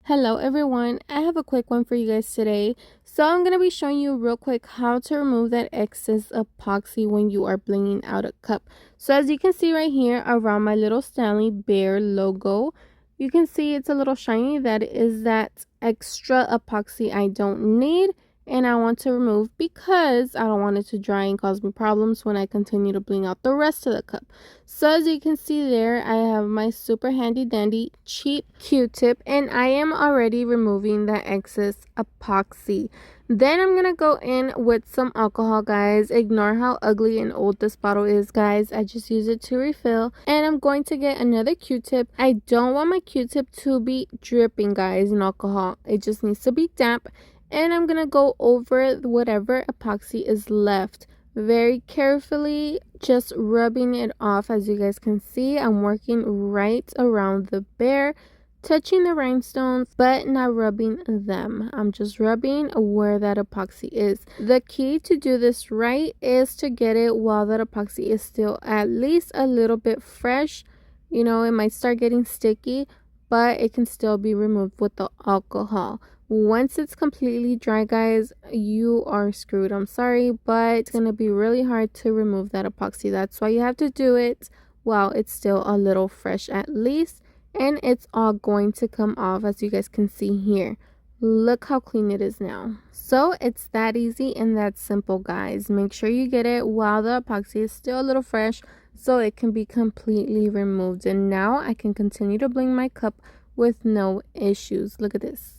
Hello everyone, I have a quick one for you guys today. So I'm going to be showing you real quick how to remove that excess epoxy when you are blinging out a cup. So as you can see right here around my little Stanley Bear logo, you can see it's a little shiny. That is that extra epoxy I don't need and I want to remove because I don't want it to dry and cause me problems when I continue to bling out the rest of the cup. So as you can see there, I have my super handy dandy cheap Q-tip and I am already removing the excess epoxy. Then I'm gonna go in with some alcohol, guys. Ignore how ugly and old this bottle is, guys. I just use it to refill. And I'm going to get another Q-tip. I don't want my Q-tip to be dripping, guys, in alcohol. It just needs to be damp. And I'm gonna go over whatever epoxy is left very carefully, just rubbing it off. As you guys can see, I'm working right around the bear, touching the rhinestones but not rubbing them. I'm just rubbing where that epoxy is. The key to do this right is to get it while that epoxy is still at least a little bit fresh. You know, it might start getting sticky, but it can still be removed with the alcohol. Once it's completely dry, guys, you are screwed. I'm sorry, but it's gonna be really hard to remove that epoxy. That's why you have to do it while it's still a little fresh at least, and it's all going to come off. As you guys can see here, look how clean it is now. So it's that easy and that simple, guys. Make sure you get it while the epoxy is still a little fresh so it can be completely removed. And now I can continue to bling my cup with no issues. Look at this,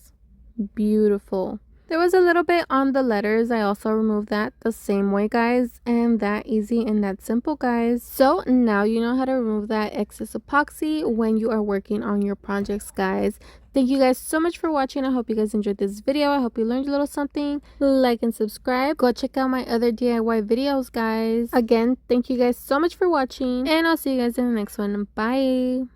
beautiful. There was a little bit on the letters. I also removed that the same way, guys, and that easy and that simple, guys. So now you know how to remove that excess epoxy when you are working on your projects, guys. Thank you guys so much for watching. I hope you guys enjoyed this video. I hope you learned a little something. Like and subscribe. Go check out my other DIY videos, guys. Again, thank you guys so much for watching, and I'll see you guys in the next one. Bye.